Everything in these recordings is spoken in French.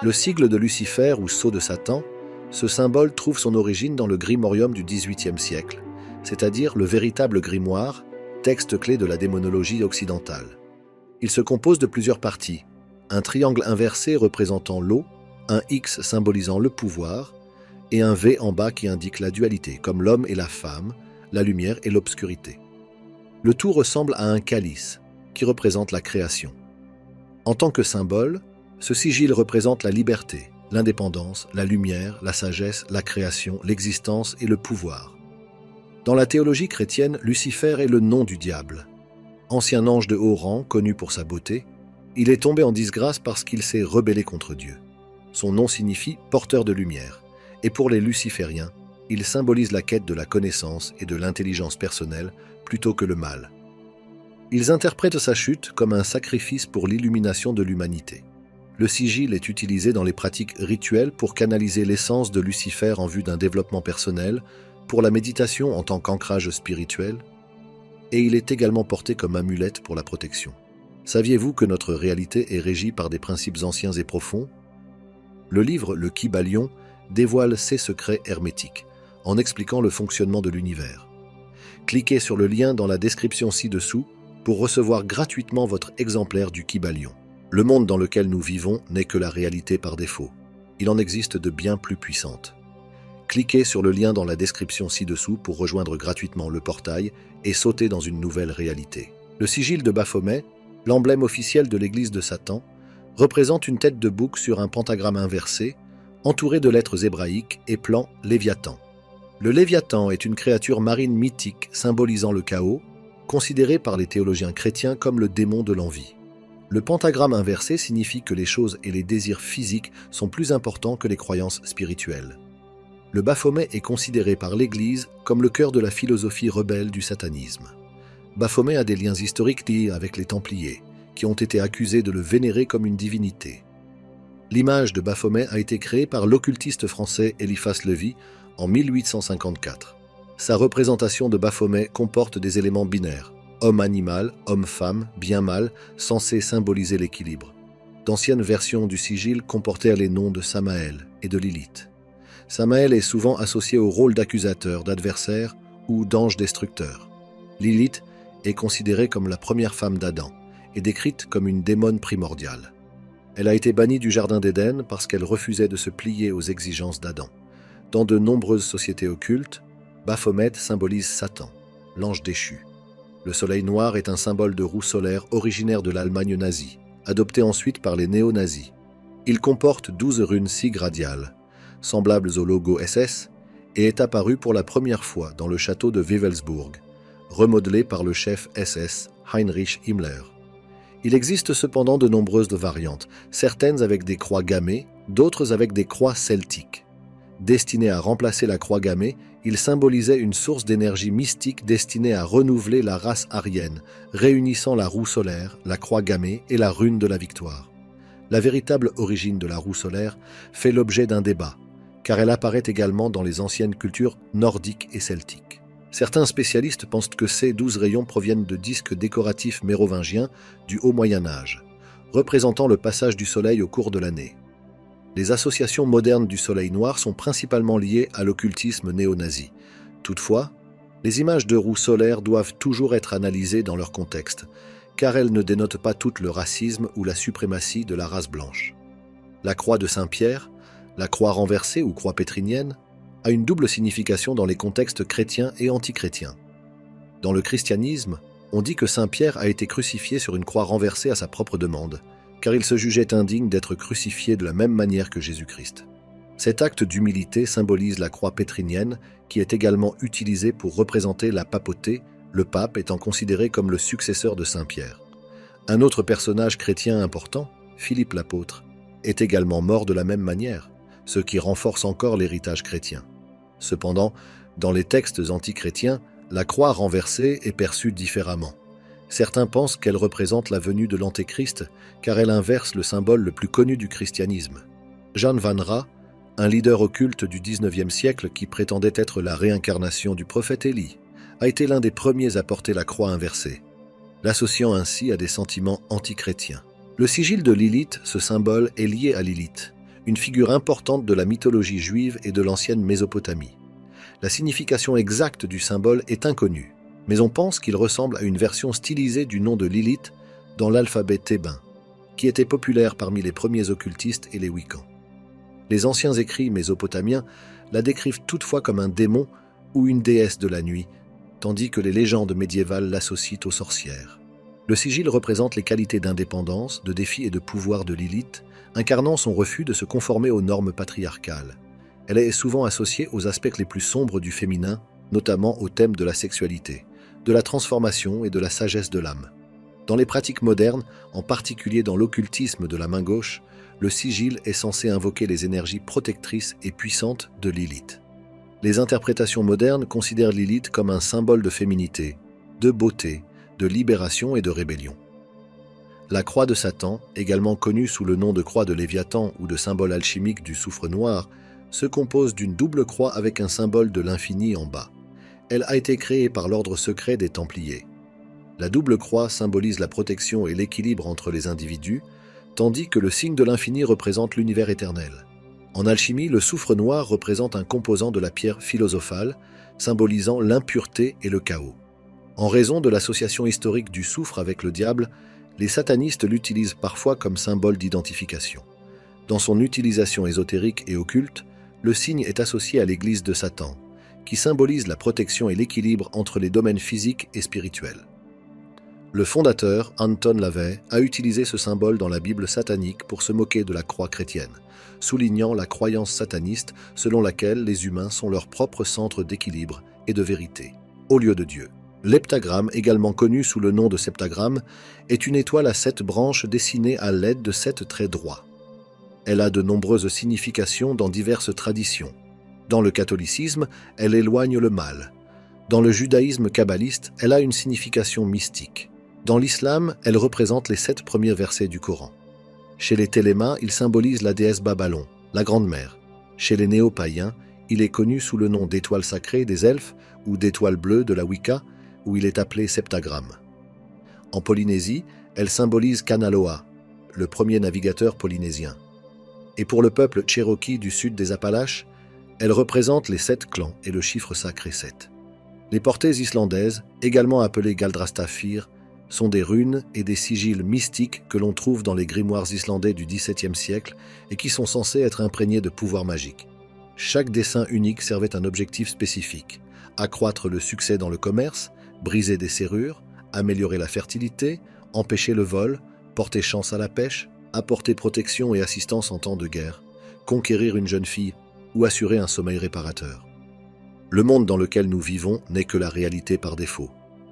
Le sigle de Lucifer ou sceau de Satan, ce symbole trouve son origine dans le Grimorium du XVIIIe siècle, c'est-à-dire le véritable grimoire, texte clé de la démonologie occidentale. Il se compose de plusieurs parties, un triangle inversé représentant l'eau, un X symbolisant le pouvoir, et un V en bas qui indique la dualité, comme l'homme et la femme, la lumière et l'obscurité. Le tout ressemble à un calice, qui représente la création. En tant que symbole, ce sigil représente la liberté, l'indépendance, la lumière, la sagesse, la création, l'existence et le pouvoir. Dans la théologie chrétienne, Lucifer est le nom du diable. Ancien ange de haut rang, connu pour sa beauté, il est tombé en disgrâce parce qu'il s'est rebellé contre Dieu. Son nom signifie « porteur de lumière », et pour les lucifériens, il symbolise la quête de la connaissance et de l'intelligence personnelle plutôt que le mal. Ils interprètent sa chute comme un sacrifice pour l'illumination de l'humanité. Le sigil est utilisé dans les pratiques rituelles pour canaliser l'essence de Lucifer en vue d'un développement personnel, pour la méditation en tant qu'ancrage spirituel, et il est également porté comme amulette pour la protection. Saviez-vous que notre réalité est régie par des principes anciens et profonds? Le livre Le Kybalion dévoile ces secrets hermétiques, en expliquant le fonctionnement de l'univers. Cliquez sur le lien dans la description ci-dessous pour recevoir gratuitement votre exemplaire du Kybalion. Le monde dans lequel nous vivons n'est que la réalité par défaut. Il en existe de bien plus puissantes. Cliquez sur le lien dans la description ci-dessous pour rejoindre gratuitement le portail et sauter dans une nouvelle réalité. Le sigil de Baphomet, l'emblème officiel de l'église de Satan, représente une tête de bouc sur un pentagramme inversé, entouré de lettres hébraïques et plan Léviathan. Le Léviathan est une créature marine mythique symbolisant le chaos, considéré par les théologiens chrétiens comme le démon de l'envie. Le pentagramme inversé signifie que les choses et les désirs physiques sont plus importants que les croyances spirituelles. Le Baphomet est considéré par l'Église comme le cœur de la philosophie rebelle du satanisme. Baphomet a des liens historiques liés avec les Templiers, qui ont été accusés de le vénérer comme une divinité. L'image de Baphomet a été créée par l'occultiste français Eliphas Lévy en 1854. Sa représentation de Baphomet comporte des éléments binaires, homme-animal, homme-femme, bien-mal, censés symboliser l'équilibre. D'anciennes versions du sigil comportèrent les noms de Samaël et de Lilith. Samaël est souvent associé au rôle d'accusateur, d'adversaire ou d'ange destructeur. Lilith est considérée comme la première femme d'Adam et décrite comme une démone primordiale. Elle a été bannie du Jardin d'Éden parce qu'elle refusait de se plier aux exigences d'Adam. Dans de nombreuses sociétés occultes, Baphomet symbolise Satan, l'ange déchu. Le soleil noir est un symbole de roue solaire originaire de l'Allemagne nazie, adopté ensuite par les néo-nazis. Il comporte 12 runes sigradiales, semblables au logo SS, et est apparu pour la première fois dans le château de Wewelsburg, remodelé par le chef SS Heinrich Himmler. Il existe cependant de nombreuses variantes, certaines avec des croix gammées, d'autres avec des croix celtiques. Destiné à remplacer la croix gammée, il symbolisait une source d'énergie mystique destinée à renouveler la race aryenne, réunissant la roue solaire, la croix gammée et la rune de la victoire. La véritable origine de la roue solaire fait l'objet d'un débat, car elle apparaît également dans les anciennes cultures nordiques et celtiques. Certains spécialistes pensent que ces 12 rayons proviennent de disques décoratifs mérovingiens du Haut Moyen-Âge, représentant le passage du soleil au cours de l'année. Les associations modernes du soleil noir sont principalement liées à l'occultisme néo-nazi. Toutefois, les images de roues solaires doivent toujours être analysées dans leur contexte, car elles ne dénotent pas tout le racisme ou la suprématie de la race blanche. La croix de Saint-Pierre, la croix renversée ou croix pétrinienne, a une double signification dans les contextes chrétiens et antichrétiens. Dans le christianisme, on dit que Saint-Pierre a été crucifié sur une croix renversée à sa propre demande, car il se jugeait indigne d'être crucifié de la même manière que Jésus-Christ. Cet acte d'humilité symbolise la croix pétrinienne, qui est également utilisée pour représenter la papauté, le pape étant considéré comme le successeur de Saint-Pierre. Un autre personnage chrétien important, Philippe l'apôtre, est également mort de la même manière, ce qui renforce encore l'héritage chrétien. Cependant, dans les textes antichrétiens, la croix renversée est perçue différemment. Certains pensent qu'elle représente la venue de l'Antéchrist, car elle inverse le symbole le plus connu du christianisme. Jan van Ra, un leader occulte du XIXe siècle qui prétendait être la réincarnation du prophète Élie, a été l'un des premiers à porter la croix inversée, l'associant ainsi à des sentiments antichrétiens. Le sigil de Lilith, ce symbole, est lié à Lilith, une figure importante de la mythologie juive et de l'ancienne Mésopotamie. La signification exacte du symbole est inconnue, mais on pense qu'il ressemble à une version stylisée du nom de Lilith dans l'alphabet thébain, qui était populaire parmi les premiers occultistes et les Wiccans. Les anciens écrits mésopotamiens la décrivent toutefois comme un démon ou une déesse de la nuit, tandis que les légendes médiévales l'associent aux sorcières. Le sigil représente les qualités d'indépendance, de défi et de pouvoir de Lilith, incarnant son refus de se conformer aux normes patriarcales. Elle est souvent associée aux aspects les plus sombres du féminin, notamment au thème de la sexualité, de la transformation et de la sagesse de l'âme. Dans les pratiques modernes, en particulier dans l'occultisme de la main gauche, le sigil est censé invoquer les énergies protectrices et puissantes de Lilith. Les interprétations modernes considèrent Lilith comme un symbole de féminité, de beauté, de libération et de rébellion. La croix de Satan, également connue sous le nom de croix de Léviathan ou de symbole alchimique du soufre noir, se compose d'une double croix avec un symbole de l'infini en bas. Elle a été créée par l'ordre secret des Templiers. La double croix symbolise la protection et l'équilibre entre les individus, tandis que le signe de l'infini représente l'univers éternel. En alchimie, le soufre noir représente un composant de la pierre philosophale, symbolisant l'impureté et le chaos. En raison de l'association historique du soufre avec le diable, les satanistes l'utilisent parfois comme symbole d'identification. Dans son utilisation ésotérique et occulte, le signe est associé à l'église de Satan, qui symbolise la protection et l'équilibre entre les domaines physiques et spirituels. Le fondateur, Anton LaVey, a utilisé ce symbole dans la Bible satanique pour se moquer de la croix chrétienne, soulignant la croyance sataniste selon laquelle les humains sont leur propre centre d'équilibre et de vérité, au lieu de Dieu. L'heptagramme, également connu sous le nom de septagramme, est une étoile à 7 branches dessinée à l'aide de 7 traits droits. Elle a de nombreuses significations dans diverses traditions. Dans le catholicisme, elle éloigne le mal. Dans le judaïsme kabbaliste, elle a une signification mystique. Dans l'islam, elle représente les 7 premiers versets du Coran. Chez les Télémas, il symbolise la déesse Babylon, la Grande-Mère. Chez les néo-païens, il est connu sous le nom d'étoile sacrée des elfes ou d'étoile bleue de la Wicca, où il est appelé septagramme. En Polynésie, elle symbolise Kanaloa, le premier navigateur polynésien. Et pour le peuple Cherokee du sud des Appalaches, elle représente les 7 clans et le chiffre sacré 7. Les portées islandaises, également appelées Galdrastafir, sont des runes et des sigils mystiques que l'on trouve dans les grimoires islandais du XVIIe siècle et qui sont censés être imprégnés de pouvoirs magiques. Chaque dessin unique servait un objectif spécifique: accroître le succès dans le commerce, briser des serrures, améliorer la fertilité, empêcher le vol, porter chance à la pêche, apporter protection et assistance en temps de guerre, conquérir une jeune fille ou assurer un sommeil réparateur. Le monde dans lequel nous vivons n'est que la réalité par défaut.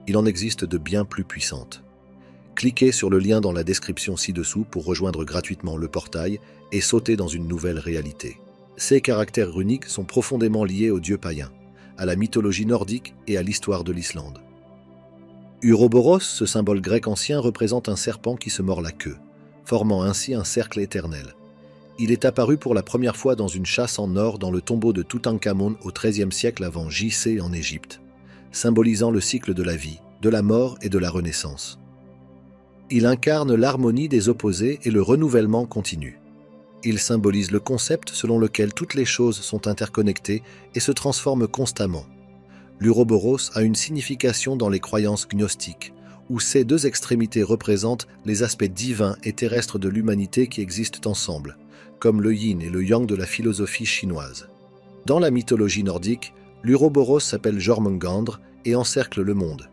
Il en existe de bien plus puissantes. Cliquez sur le lien dans la description ci-dessous pour rejoindre gratuitement le portail et sauter dans une nouvelle réalité. Ces caractères runiques sont profondément liés aux dieux païens, à la mythologie nordique et à l'histoire de l'Islande. Uroboros, ce symbole grec ancien, représente un serpent qui se mord la queue, formant ainsi un cercle éternel. Il est apparu pour la première fois dans une châsse en or dans le tombeau de Toutankhamon au XIIIe siècle avant J.C. en Égypte, symbolisant le cycle de la vie, de la mort et de la renaissance. Il incarne l'harmonie des opposés et le renouvellement continu. Il symbolise le concept selon lequel toutes les choses sont interconnectées et se transforment constamment. L'Uroboros a une signification dans les croyances gnostiques, où ces 2 extrémités représentent les aspects divins et terrestres de l'humanité qui existent ensemble, comme le yin et le yang de la philosophie chinoise. Dans la mythologie nordique, l'Uroboros s'appelle Jormungandr et encercle le monde.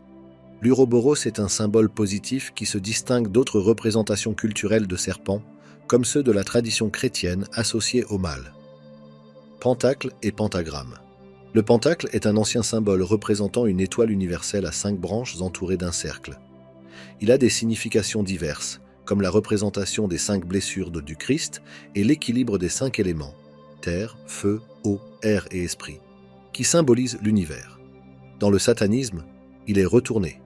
L'Uroboros est un symbole positif qui se distingue d'autres représentations culturelles de serpents, comme ceux de la tradition chrétienne associés au mal. Pentacle et pentagramme. Le pentacle est un ancien symbole représentant une étoile universelle à 5 branches entourée d'un cercle. Il a des significations diverses, comme la représentation des 5 blessures du Christ et l'équilibre des 5 éléments, terre, feu, eau, air et esprit, qui symbolisent l'univers. Dans le satanisme, il est retourné,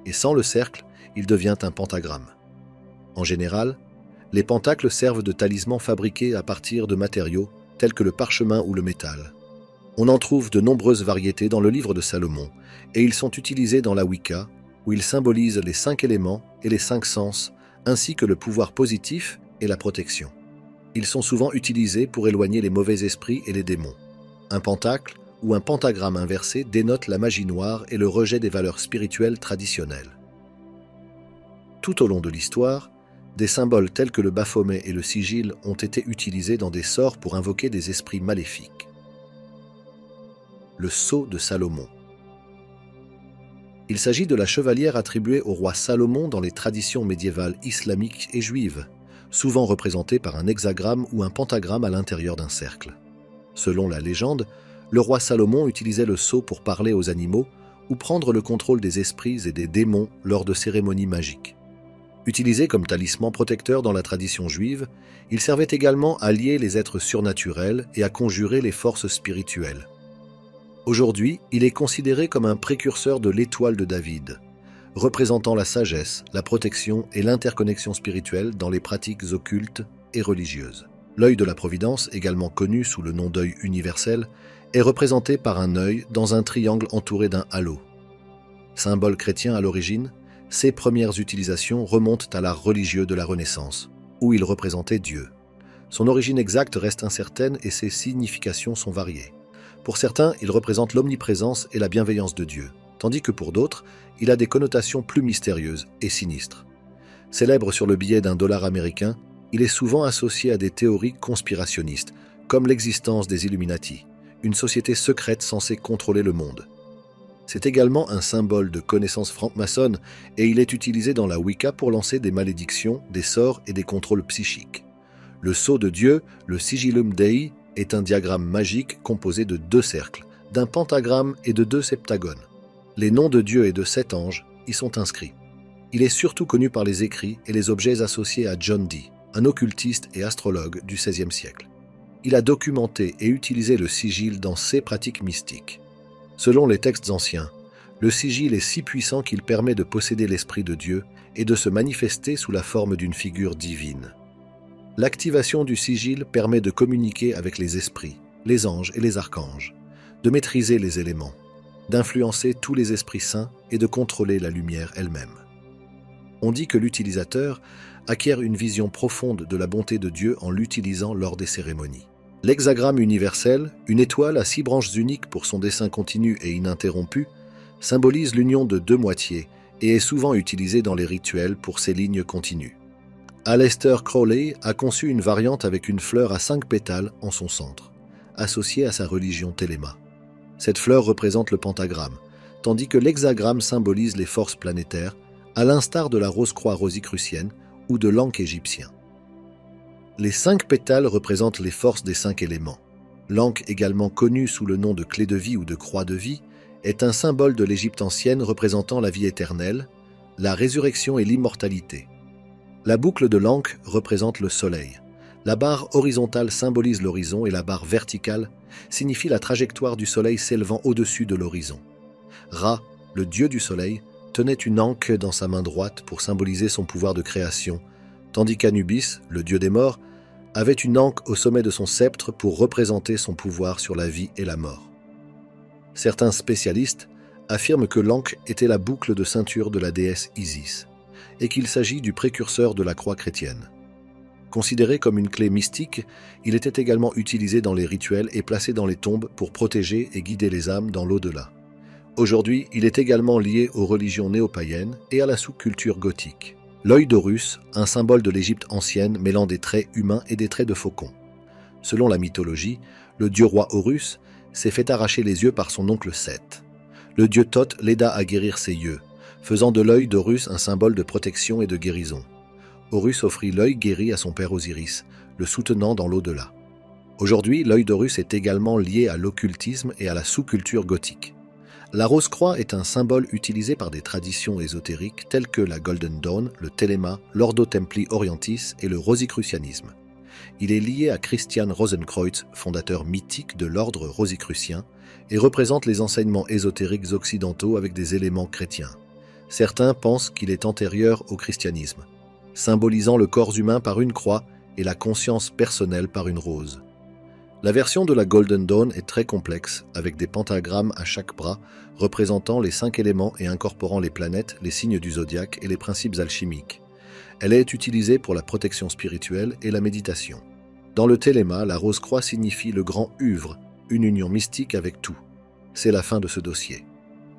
et sans le cercle, il devient un pentagramme. En général, les pentacles servent de talismans fabriqués à partir de matériaux tels que le parchemin ou le métal. On en trouve de nombreuses variétés dans le livre de Salomon, et ils sont utilisés dans la Wicca, où ils symbolisent les 5 éléments et les 5 sens, ainsi que le pouvoir positif et la protection. Ils sont souvent utilisés pour éloigner les mauvais esprits et les démons. Un pentacle ou un pentagramme inversé dénote la magie noire et le rejet des valeurs spirituelles traditionnelles. Tout au long de l'histoire, des symboles tels que le baphomet et le sigil ont été utilisés dans des sorts pour invoquer des esprits maléfiques. Le sceau de Salomon. Il s'agit de la chevalière attribuée au roi Salomon dans les traditions médiévales islamiques et juives, souvent représentée par un hexagramme ou un pentagramme à l'intérieur d'un cercle. Selon la légende, le roi Salomon utilisait le sceau pour parler aux animaux ou prendre le contrôle des esprits et des démons lors de cérémonies magiques. Utilisé comme talisman protecteur dans la tradition juive, il servait également à lier les êtres surnaturels et à conjurer les forces spirituelles. Aujourd'hui, il est considéré comme un précurseur de l'étoile de David, représentant la sagesse, la protection et l'interconnexion spirituelle dans les pratiques occultes et religieuses. L'œil de la Providence, également connu sous le nom d'œil universel, est représenté par un œil dans un triangle entouré d'un halo. Symbole chrétien à l'origine, ses premières utilisations remontent à l'art religieux de la Renaissance, où il représentait Dieu. Son origine exacte reste incertaine et ses significations sont variées. Pour certains, il représente l'omniprésence et la bienveillance de Dieu, tandis que pour d'autres, il a des connotations plus mystérieuses et sinistres. Célèbre sur le billet d'un dollar américain, il est souvent associé à des théories conspirationnistes, comme l'existence des Illuminati, une société secrète censée contrôler le monde. C'est également un symbole de connaissance franc-maçonne et il est utilisé dans la Wicca pour lancer des malédictions, des sorts et des contrôles psychiques. Le sceau de Dieu, le Sigillum Dei, est un diagramme magique composé de 2 cercles, d'un pentagramme et de 2 septagones. Les noms de Dieu et de 7 anges y sont inscrits. Il est surtout connu par les écrits et les objets associés à John Dee, un occultiste et astrologue du XVIe siècle. Il a documenté et utilisé le sigil dans ses pratiques mystiques. Selon les textes anciens, le sigil est si puissant qu'il permet de posséder l'Esprit de Dieu et de se manifester sous la forme d'une figure divine. L'activation du sigil permet de communiquer avec les esprits, les anges et les archanges, de maîtriser les éléments, d'influencer tous les esprits saints et de contrôler la lumière elle-même. On dit que l'utilisateur acquiert une vision profonde de la bonté de Dieu en l'utilisant lors des cérémonies. L'hexagramme universel, une étoile à 6 branches uniques pour son dessin continu et ininterrompu, symbolise l'union de 2 moitiés et est souvent utilisé dans les rituels pour ses lignes continues. Aleister Crowley a conçu une variante avec une fleur à 5 pétales en son centre, associée à sa religion Téléma. Cette fleur représente le pentagramme, tandis que l'hexagramme symbolise les forces planétaires, à l'instar de la rose-croix rosicrucienne ou de l'Ankh égyptien. Les 5 pétales représentent les forces des 5 éléments. L'Ankh, également connu sous le nom de clé de vie ou de croix de vie, est un symbole de l'Égypte ancienne représentant la vie éternelle, la résurrection et l'immortalité. La boucle de l'Ankh représente le soleil. La barre horizontale symbolise l'horizon et la barre verticale signifie la trajectoire du soleil s'élevant au-dessus de l'horizon. Ra, le dieu du soleil, tenait une anque dans sa main droite pour symboliser son pouvoir de création, tandis qu'Anubis, le dieu des morts, avait une anque au sommet de son sceptre pour représenter son pouvoir sur la vie et la mort. Certains spécialistes affirment que l'anque était la boucle de ceinture de la déesse Isis, et qu'il s'agit du précurseur de la croix chrétienne. Considéré comme une clé mystique, il était également utilisé dans les rituels et placé dans les tombes pour protéger et guider les âmes dans l'au-delà. Aujourd'hui, il est également lié aux religions néo-païennes et à la sous-culture gothique. L'œil d'Horus, un symbole de l'Égypte ancienne mêlant des traits humains et des traits de faucon. Selon la mythologie, le dieu roi Horus s'est fait arracher les yeux par son oncle Seth. Le dieu Thoth l'aida à guérir ses yeux, faisant de l'œil d'Horus un symbole de protection et de guérison. Horus offrit l'œil guéri à son père Osiris, le soutenant dans l'au-delà. Aujourd'hui, l'œil d'Horus est également lié à l'occultisme et à la sous-culture gothique. La rose-croix est un symbole utilisé par des traditions ésotériques telles que la Golden Dawn, le Téléma, l'Ordo Templi Orientis et le rosicrucianisme. Il est lié à Christian Rosenkreuz, fondateur mythique de l'ordre rosicrucien, et représente les enseignements ésotériques occidentaux avec des éléments chrétiens. Certains pensent qu'il est antérieur au christianisme, symbolisant le corps humain par une croix et la conscience personnelle par une rose. La version de la Golden Dawn est très complexe, avec des pentagrammes à chaque bras, représentant les 5 éléments et incorporant les planètes, les signes du zodiaque et les principes alchimiques. Elle est utilisée pour la protection spirituelle et la méditation. Dans le téléma, la rose-croix signifie le grand uvre, une union mystique avec tout. C'est la fin de ce dossier.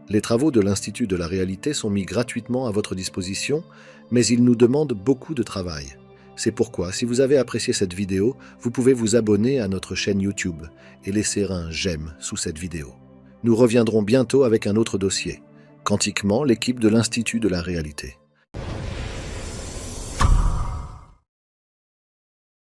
Les travaux de l'Institut de la Réalité sont mis gratuitement à votre disposition, mais ils nous demandent beaucoup de travail. C'est pourquoi, si vous avez apprécié cette vidéo, vous pouvez vous abonner à notre chaîne YouTube et laisser un j'aime sous cette vidéo. Nous reviendrons bientôt avec un autre dossier. Quantiquement, l'équipe de l'Institut de la Réalité.